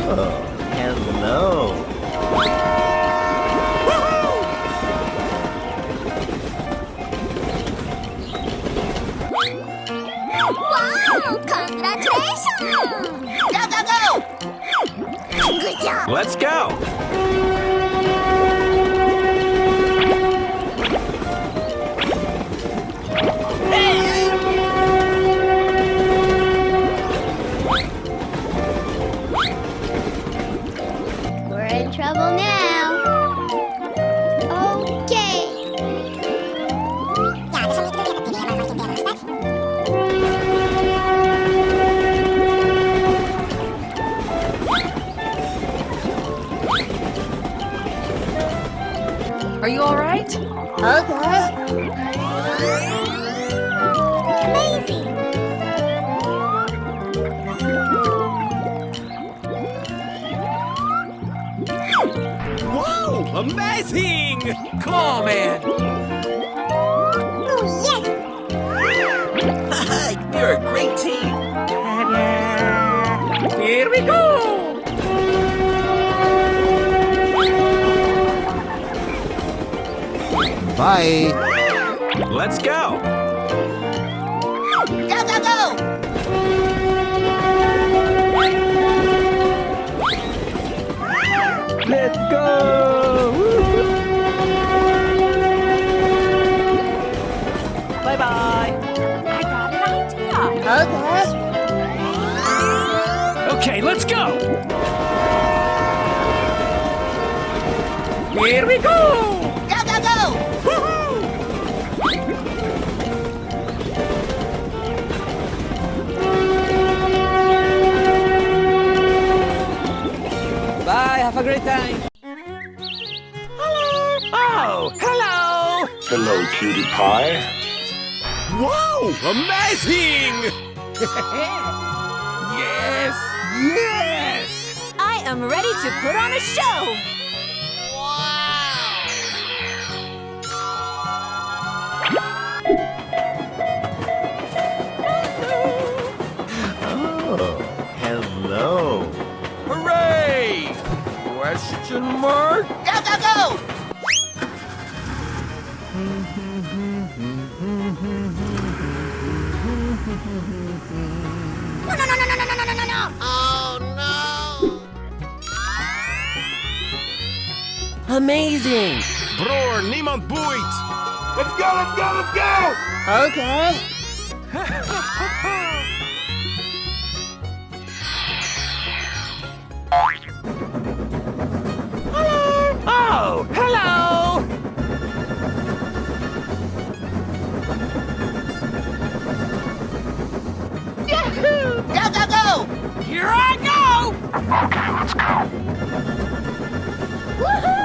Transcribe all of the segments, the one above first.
Hello. Wow! Congratulations! Go, go, go! Good job! Let's go! We're in trouble now. Okay. Are you all right? Okay. Amazing. Whoa! Amazing! Come on, man! Oh, yes. You're a great team! Here we go! Bye. Let's go! Go, go, go! Let's go. Bye-bye. I got an idea. Okay. Okay, let's go! Here we go! Go, go, go! Bye. Have a great time. Oh, hello! Hello, cutie pie. Wow! Amazing! Yes! Yes! I am ready to put on a show! Oh, hello. Hooray! Question mark? Go, go, go! No, no, no, no, no, no, no, no, no, no! Oh, no! Amazing. Broer, niemand boeit! Let's go, let's go, let's go! Okay. Oh, hello! Go, go, go! Here I go! Okay, let's go. Woohoo!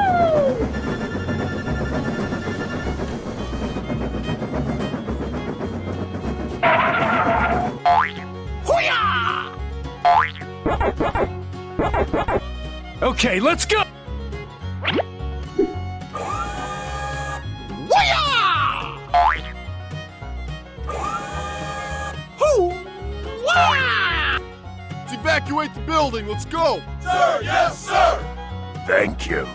Okay, let's go! Let's evacuate the building, let's go! Sir, yes, sir! Thank you.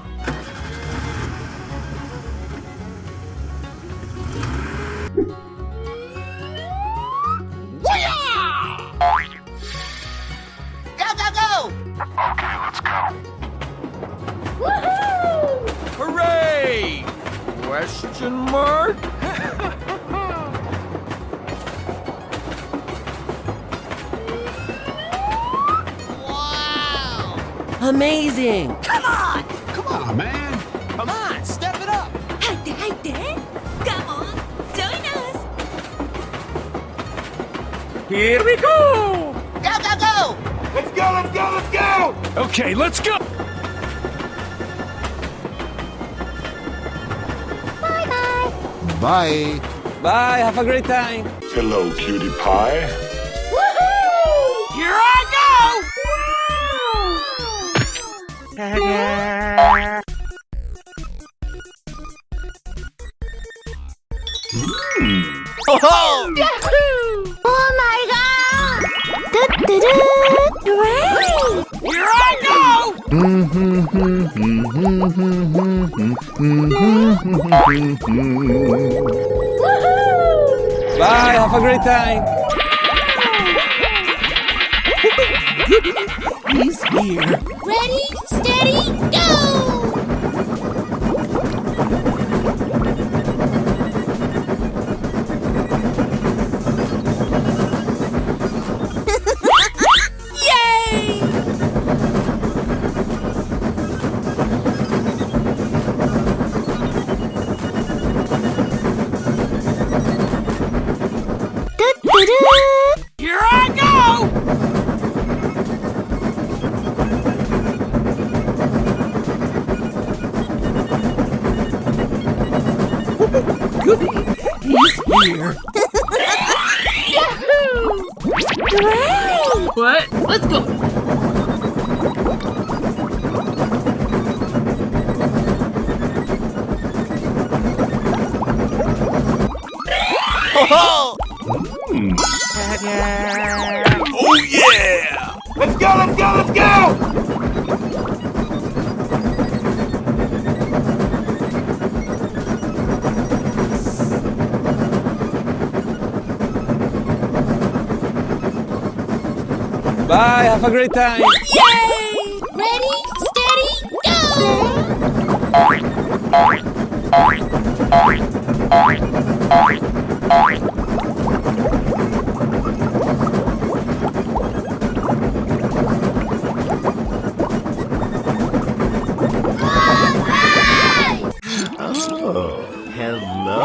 Go, go, go! Okay, let's go. Woohoo! Hooray! Question mark? Amazing. Come on! Come on, man. Come on, step it up! 入って入って Come on! Join us! Here we go! Go, go, go! Let's go, let's go, let's go! Okay, let's go! Bye-bye! Bye. Bye. Have a great time. Hello, cutie pie. Woohoo! Here I go! Oh, Oh my god! Do-do-do! Hooray! Here I go! Bye, have a great time. He's here. Ready, steady, go! Yay! Here I go! Goody, he's here. Hooray! What? Let's go. Oh yeah! Let's go, let's go, let's go! Bye, have a great time. Yay! Ready, steady, go! Oh, hello.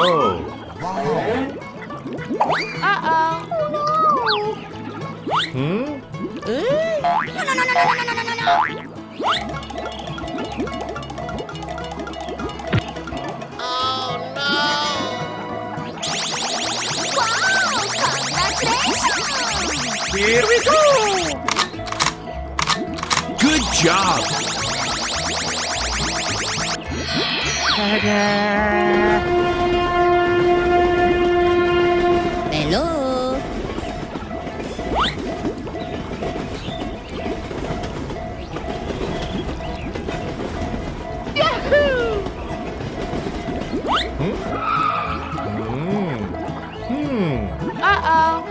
Uh-oh. Hmm? Here we go! Good job! Hello. Uh-oh.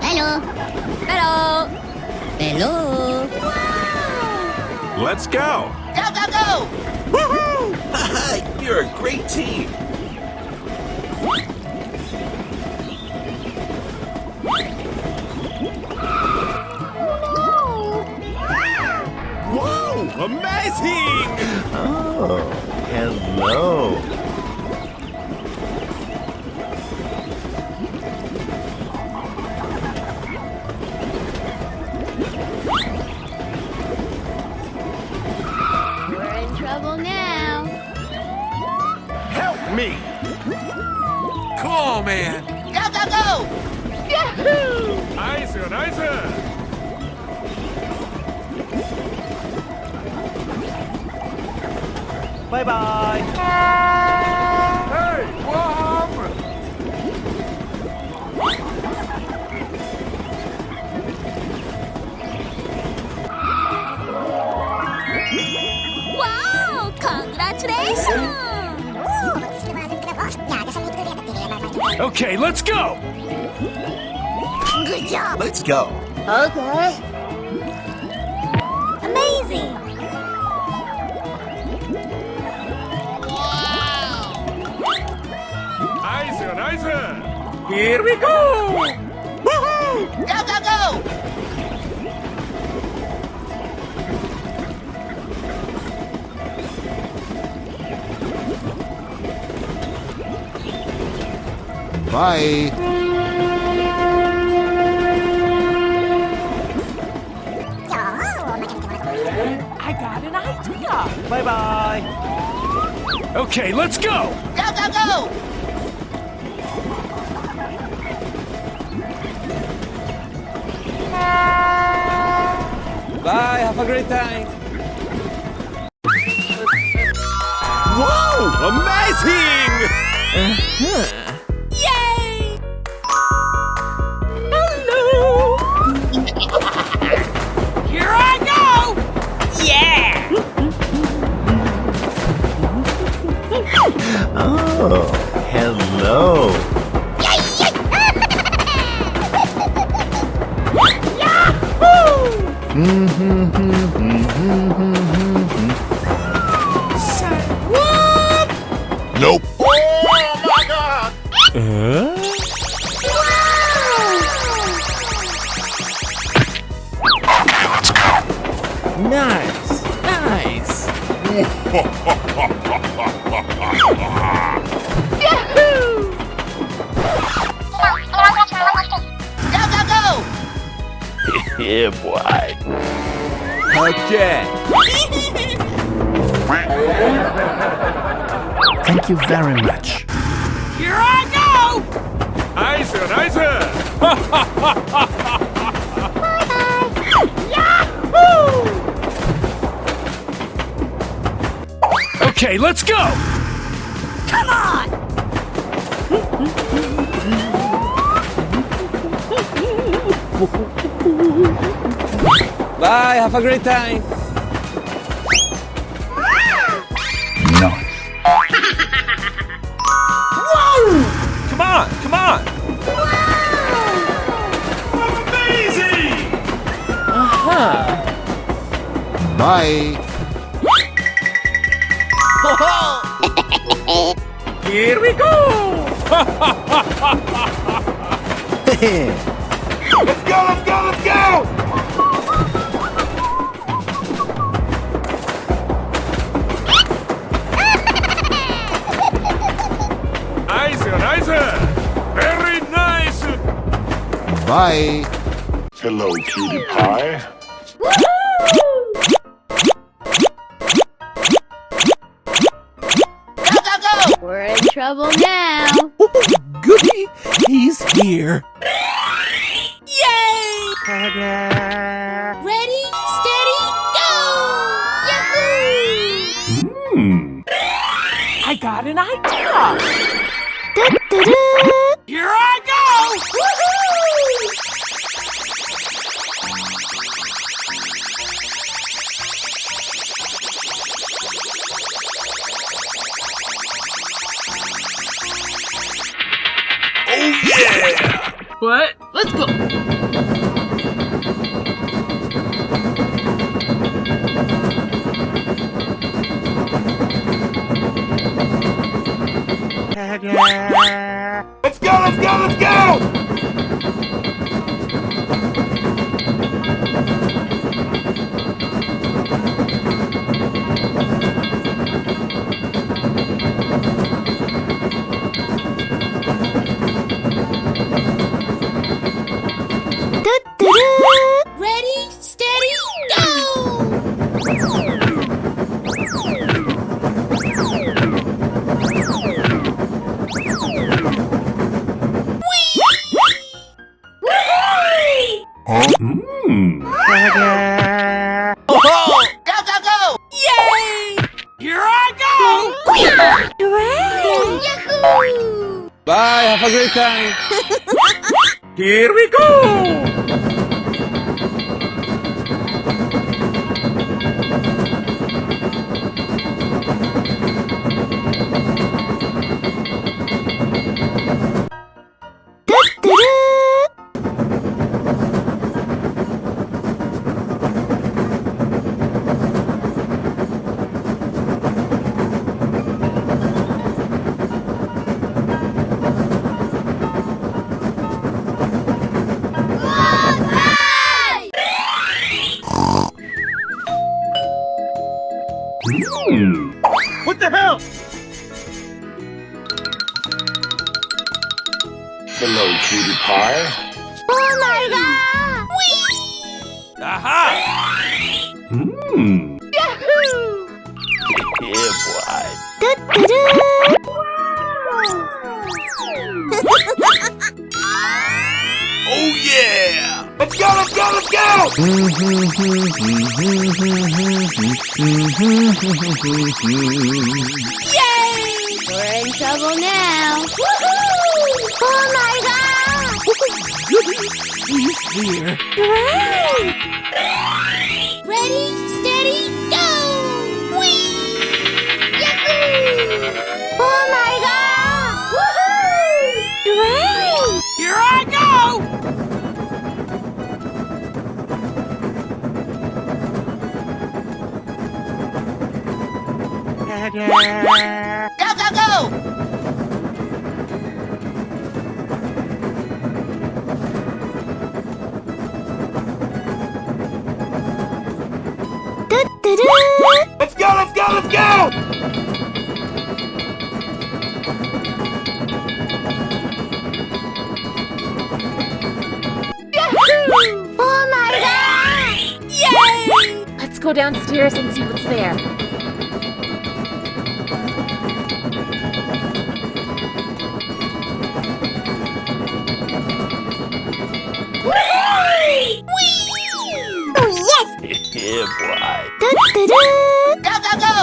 Hello. Hello. Hello. Let's go! Go, go, go! Woohoo! You're a great team! Whoa! Amazing! Oh, hello. We're in trouble now. Help me! Come on, man! Go, go, go! Nice, nice! Bye-bye. Hey, what happened? Wow! Congratulations! Okay, let's go! Good job! Let's go. Okay. Amazing! Nice, nice! Here we go! Go, go, go! Bye. I got an idea! Bye-bye. Okay, let's go! Go, go, go! Bye, have a great time. Whoa! Amazing! Yay! Hello! Here I go! Yeah! Nope. Nice. Nice. Go, go, go! Yeah, boy. Okay. Thank you very much. Here I go! Nice, nice. Okay, let's go. Come on! Bye. Have a great time. Come on, come on. Amazing. Bye. Here we go. Let's go, let's go, let's go. Nice, nice. Very nice. Bye. Hello, cutie pie. Go, go, go! We're in trouble now. Goody. He's here. Yay! Ready, steady, go! Yahoo! I got an idea! Here I go! Woohoo! What? Let's go. Let's go, let's go, let's go! Ready, steady, go! Go, go, go! Yay! Here I go! Hooray! Yahoo! Bye. Have a great time. Here we go! What the hell? Hello, cutie pie. Oh my god! Aha! Yeah, boy. Oh yeah! Let's go, let's go, let's go! Yay! We're in trouble now. Woohoo! Oh my god! He's here. Hooray! Ready, steady, go! Whee! Yahoo! Oh my god! Woohoo! Hooray! Here I go! Go, go, go! Let's go, let's go, let's go! Oh my god! Yay! Let's go downstairs and see what's there. Oh yes! Yeah, boy. Do-do-do. Go, go, go!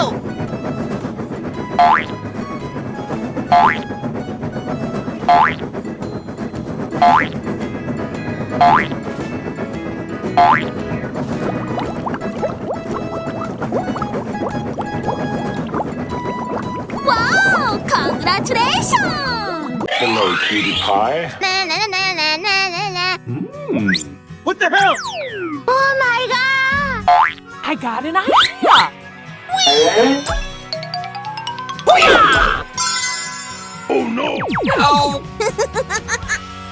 Wow! Congratulations! Hello, cutie pie. Na na na na na na na. What the hell? Oh my god! I got an idea! Oh no. Oh!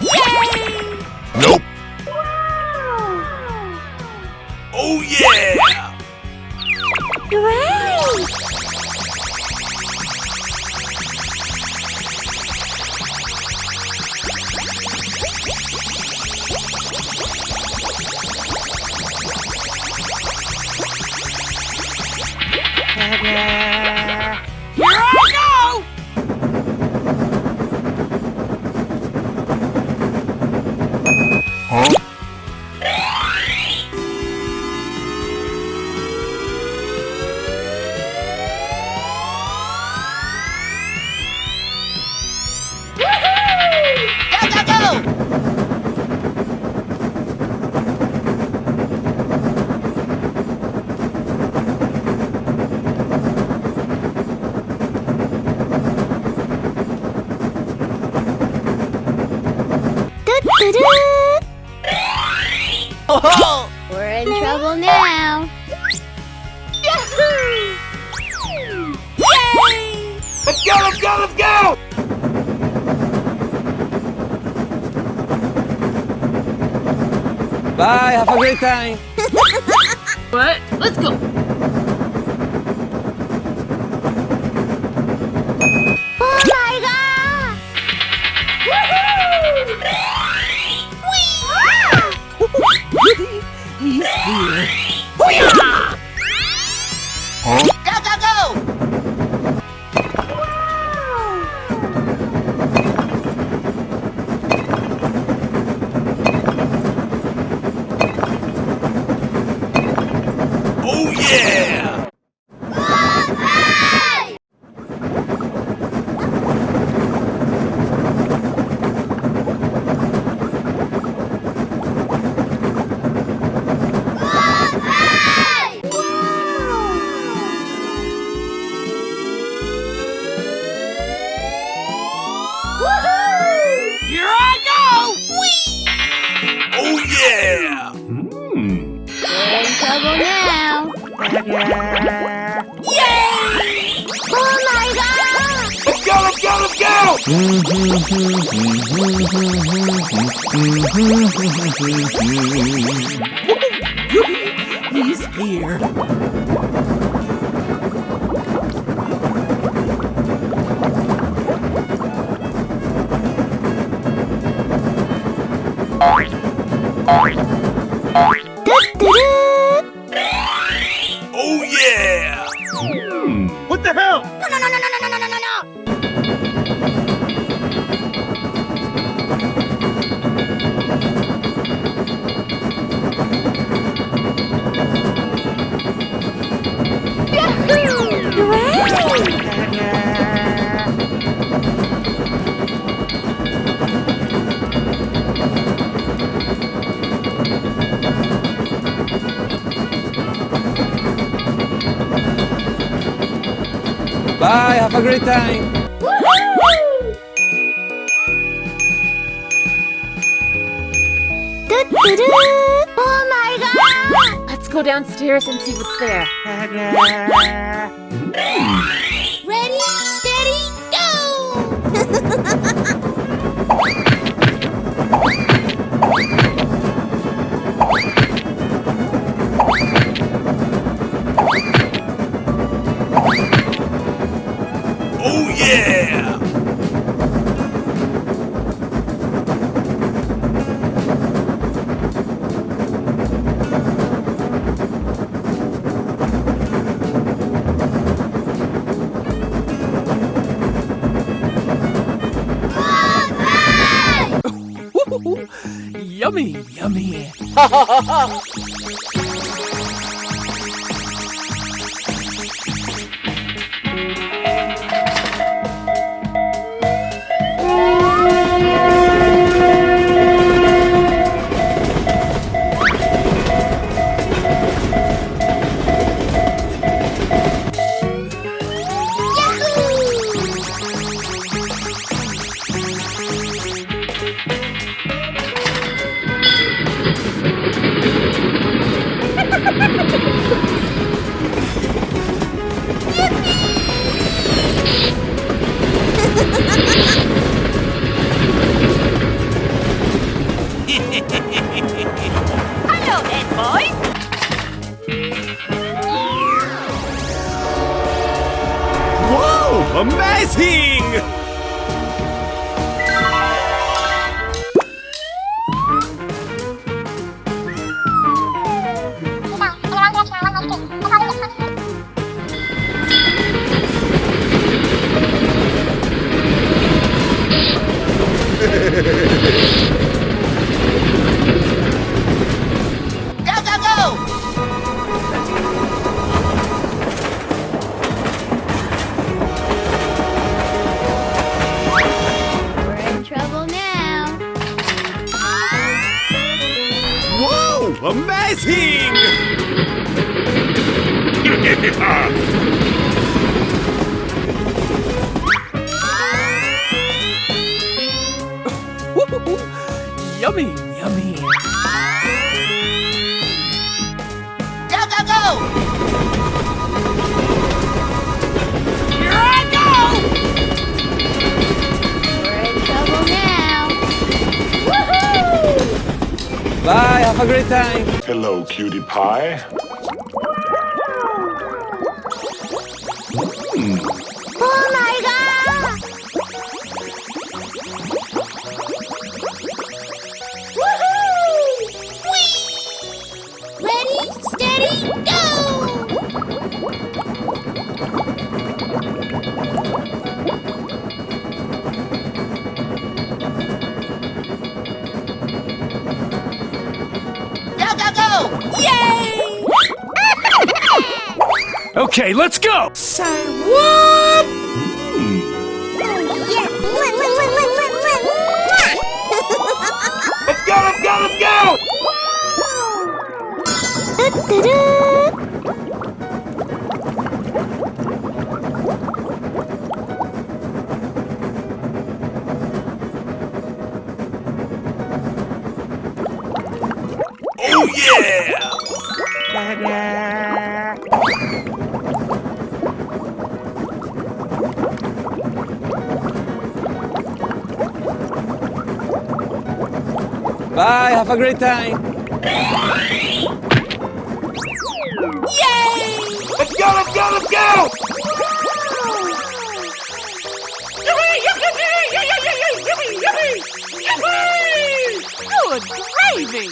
Yay! Nope. Oh yeah! Great! Here I go! Huh? Go, go, go! Do-do-do. Oh! We're in trouble now. Yay! Let's go, let's go, let's go! Bye, have a great time. What? Let's go! Oh my god! Goody, he's here. Huh? Go, go, go! Oh yeah! Here I go! Oh yeah! We're in trouble now. Yay! Oh my god! Let's go, let's go, let's go! Goody, he's here. Do-do-do. Oh yeah! What the hell? No, no, no, no, no, no, no, no, no. Bye, have a great time. Do-do-do. Oh my god! Let's go downstairs and see what's there. Ready? Yummy, yummy. Hello, Ed boys. Whoa, amazing! Go, go, go! We're in trouble now. Whoa, amazing! Yummy, yummy. Go, go, go! Here I go. We're in trouble now. Bye, have a great time. Hello, cutie pie. Oh my god! Woohoo! Whee! Ready, steady, go! Go, go, go! Yay! Okay, let's go! Say what? Yeah. Let's go, let's go, let's go! Oh yeah! Bye, have a great time. Let's go, let's go, let's go! Good gravy.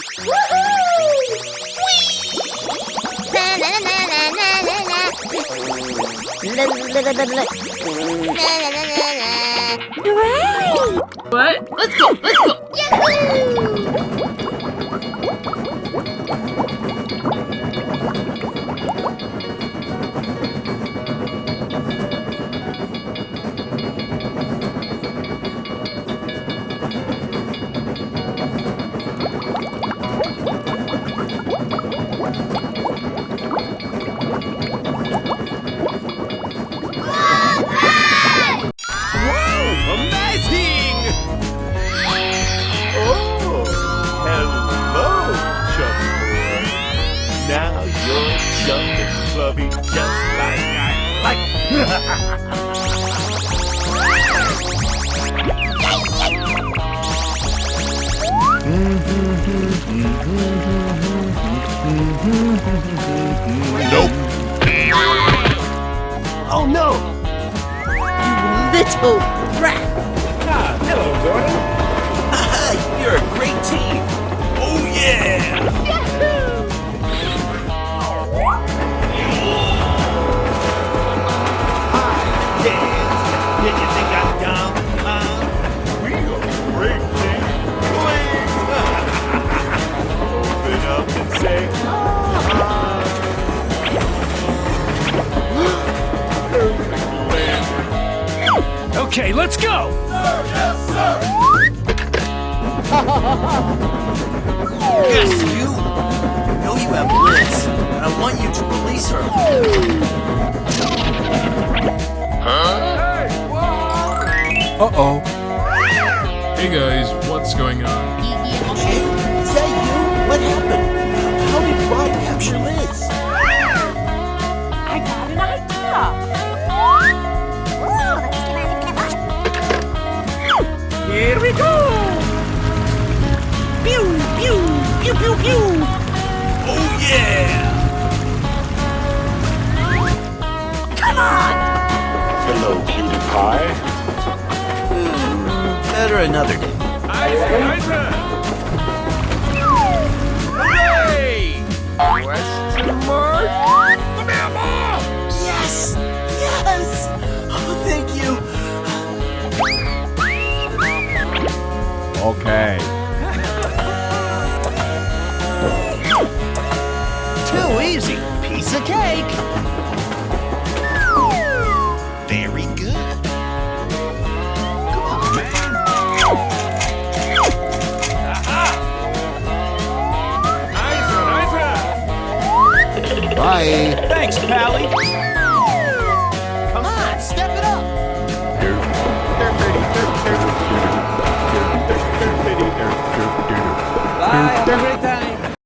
What? Let's go. Let's go. Amazing! Oh, hello, chubby boy. Now you're chubby and clubby just like I like. Nope. Oh no! Little rat! Ah, hello, Gordon. You're a great team. Oh yeah! Hi, yeah. You think I'm dumb? We are a great team. say Okay, let's go! Yes, you! I know you have Liz, and I want you to release her. Uh-oh. Hey guys, what's going on? Hey, is that you? What happened? How did Rod capture Liz? I got an idea. Here we go! Pew, pew, pew, pew, pew. Oh yeah! Come on! Hello, cutie pie. Better another day. Hooray! Question mark? Yes! Yes! Oh, thank you. Okay. Too easy. Piece of cake. Very good. Come on, man. Bye. Thanks, Pally. Come on, step it up. Bye. Have a great time.